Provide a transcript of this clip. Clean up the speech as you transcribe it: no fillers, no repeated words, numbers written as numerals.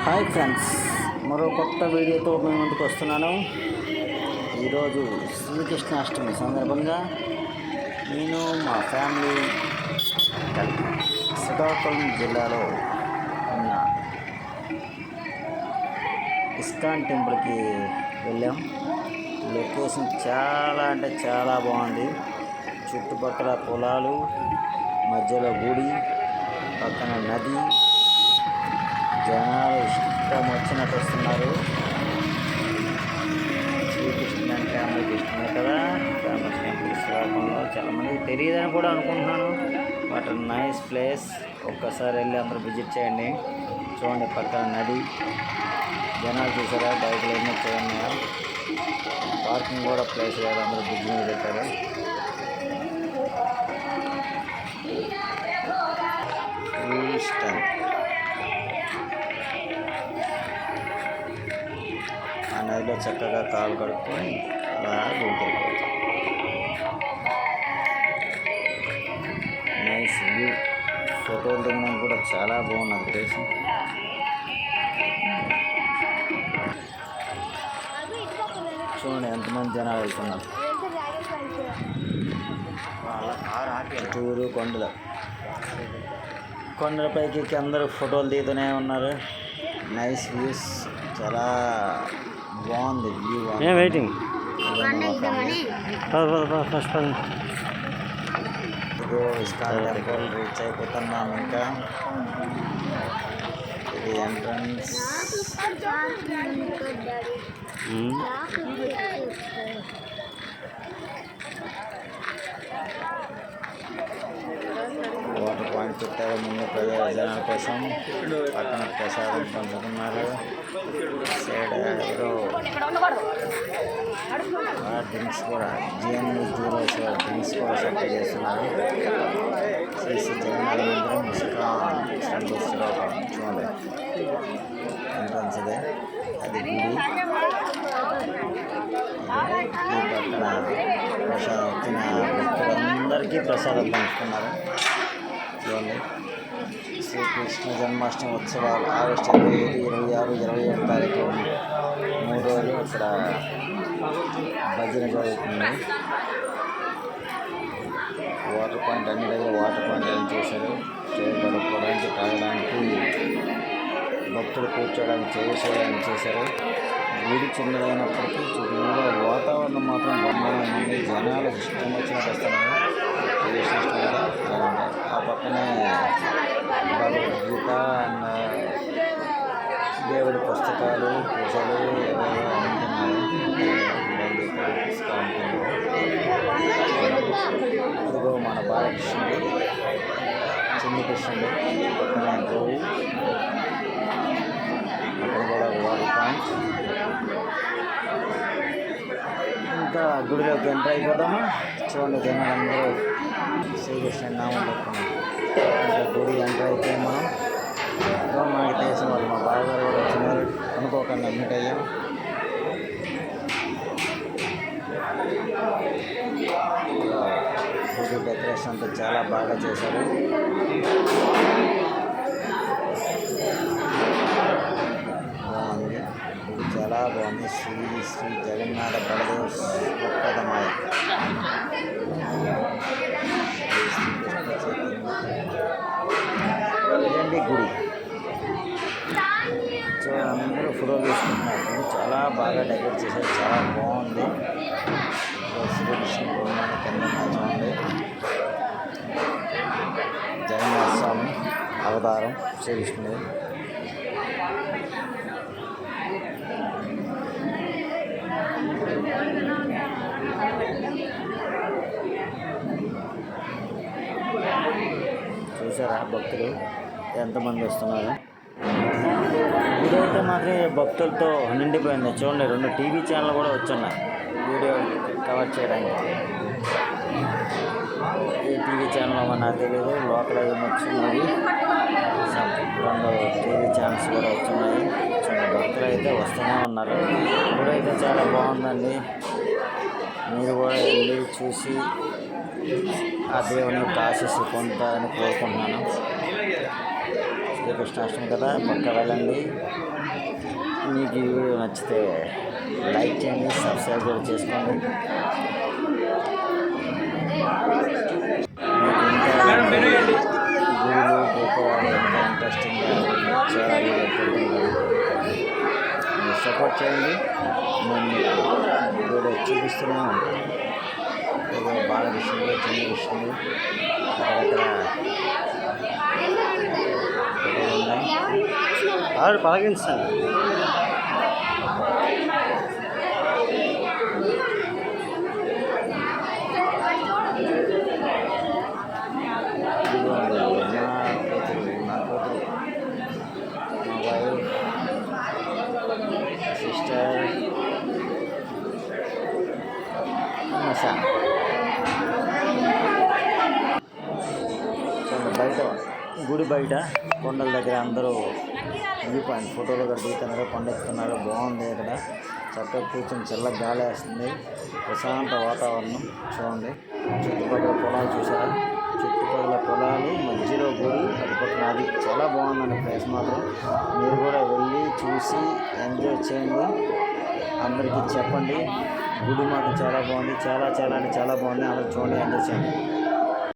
Hi friends, మరో కొత్త వీడియోతో మీ ముందుకు వస్తున్నాను. ఈరోజు శ్రీకృష్ణాష్టమి సందర్భంగా నేను మా ఫ్యామిలీ శ్రీకాకుళం జిల్లాలో ఉన్న ఇస్కాన్ టెంపుల్కి వెళ్ళాం. లొకేషన్ చాలా అంటే చాలా బాగుంది. చుట్టుపక్కల పొలాలు, మధ్యలో గుడి, పక్కన నది, జనాలు ఇష్టం వచ్చినట్టు వస్తున్నారు. శ్రీకృష్ణ అంటే అందరికి ఇష్టమే కదా. ఫేమస్ టెంపుల్ శ్రీకాకుళంలో చాలామందికి తెలియదని కూడా అనుకుంటున్నాను. But nice place. ఒక్కసారి వెళ్ళి అందరూ విజిట్ చేయండి. చూడండి, పక్కన నది, జనాలు చూసారా, బైకులు ఎన్నో చూడండి. పార్కింగ్ కూడా ప్లేస్ లేదు, అందరూ బ్రిడ్జ్ మీద పెట్టారు. ఆ నదిలో చక్కగా కాలు కడుక్కొని అలా గుంటెళ్ళిపోవచ్చు. Nice view. ఫోటోలు దిగడం కూడా చాలా బాగున్నది ప్లేస్. చూడండి ఎంతమంది జనాలు వెళ్తున్నారు. చుట్టూరు కొండలపైకి ఎక్కి అందరూ ఫోటోలు తీస్తూనే ఉన్నారు. నైస్ వ్యూస్, చాలా బాగుంది వ్యూ. వెయిటింగ్ ఇదిగో ఇస్కాన్ టెంపుల్ రీచ్ అయిపోతున్నాం. ఇంకా ఇది ఎంట్రన్స్. వాటర్ పాయింట్ పెట్టారు ముందు జనాల కోసం. పక్కన ప్రసాదం పంచుతున్నారు. సైడ్ ఎవరో డ్రింక్స్ కూడా GN0 డ్రింక్స్ కూడా సప్లై చేస్తున్నారు. శ్రీ జగన్నాథ మందిరం ఇస్కాన్ చూడండి, ఎంట్రన్స్ ఇదే. అది గుడి. ఈ పక్కన ప్రసాదం వచ్చిన భక్తులందరికీ ప్రసాదం పంచుతున్నారు. చూడండి, శ్రీకృష్ణ జన్మాష్టమి ఉత్సవాలు ఆగస్టు 25, 26, 27 తారీఖు 3 రోజులు ఇక్కడ భజన జరుగుతుంది. వాటర్ పాయింట్ అన్ని దగ్గర వాటర్ పాయింట్ ఏం చేశారు. చేయబడుకోవడానికి, తాగడానికి, భక్తులు కూర్చోడానికి చేసేయడానికి చేశారు. గుడి చిన్నదైనప్పటికీ చుట్టూగా వాతావరణం మాత్రం బ్రహ్మాండంగా, జనాలు ఇష్టం వచ్చినట్టు వస్తున్నారు. ఆ పక్కనే భగవద్గీత, దేవుడి పుస్తకాలు, పూజలు ఏవేవో అమ్ముతున్నారు. ఇదిగో మన బాలకృష్ణుడు, చిన్ని కృష్ణుడు, పక్కనే గోవు. అక్కడ కూడా వాటర్ పాయింట్. ఇంకా గుడిలోకి ఎంటర్ అయిపోతామా. చూడండి, జనాలందరూ శ్రీకృష్ణ నామం పెట్టుకున్నాం. ఇంకా గుడి ఎంటర్ అయితే మనకి తెలిసిన వాళ్ళు మా బావగారు కూడా వచ్చినారు. అనుకోకుండా మీట్ అయ్యాం. గుడి డెకరేషన్ అంతా చాలా బాగా చేశారు. బాగుంది, చాలా బాగుంది. శ్రీ జగన్నాథ బలదేవ ఒక్కదమాయ ఇదండి గుడి. సో అందరూ ఫోటో తీసుకుంటున్నారు. చాలా బాగా డెకరేట్ చేశారు, చాలా బాగుంది. శ్రీకృష్ణ బొమ్మని కింద చూడండి. జగన్నాథ స్వామి అవతారం శ్రీకృష్ణుడు. చూసారా భక్తులు ఎంతమంది వస్తున్నారు. ఇదైతే మాత్రం భక్తులతో నిండిపోయింది. చూడండి, 2 టీవీ ఛానల్ కూడా వచ్చున్నాయి వీడియో కవర్ చేయడానికి. ఏ టీవీ ఛానల్ నాకు తెలియదు, లోకల్ వచ్చినవి 2 టీవీ ఛానల్స్ కూడా వచ్చున్నాయి. చూడండి, భక్తులు అయితే వస్తూనే ఉన్నారు. ఇప్పుడైతే చాలా బాగుందండి. మీరు కూడా వెళ్ళి చూసి ఆ దేవుని ఆశీస్సు పొందుతారని కోరుకుంటున్నాను. శ్రీకృష్ణాష్టమి కదా, పక్క వెళ్ళండి. మీకు ఈ వీడియో నచ్చితే లైక్ చేయండి, సబ్స్క్రైబ్ కూడా చేసుకోండి. మీకు ఇంకా గుడులు గోపురాలు ఇంకా ఇంట్రెస్టింగ్గా చాలా వీడియో పెడుతున్నాను. మీరు సపోర్ట్ చేయండి. నేను మీకు వీడియో చూపిస్తూనే ఉంటాను. బాలకృష్ణుడు, చంద్రకృష్ణుడు అక్కడక్కడ ఉన్నాయి. ఆవిడ పలకిస్తాను. సిస్టర్ మసా బయట గుడి బయట కొండల దగ్గర అందరూ వ్యూ పాయింట్ ఫోటోలు కూడా దిగుతున్నారు, కొండ ఎక్కుతున్నారు. బాగుంది. ఇక్కడ చక్కగా కూర్చొని చల్ల గాలి వేస్తుంది, ప్రశాంత వాతావరణం. చూడండి చుట్టుపక్కల పొలాలు చూసారా, చుట్టుపక్కల పొలాలు మధ్యలో గుడి, అటుపక్కన అది చాలా బాగుందండి ప్లేస్ మాత్రం. మీరు కూడా వెళ్ళి చూసి ఎంజాయ్ చేయండి. అందరికీ చెప్పండి గుడి మాత్రం చాలా బాగుంది, చాలా చాలా అంటే చాలా బాగుంది. అందరూ చూడండి, ఎంజాయ్ చేయండి.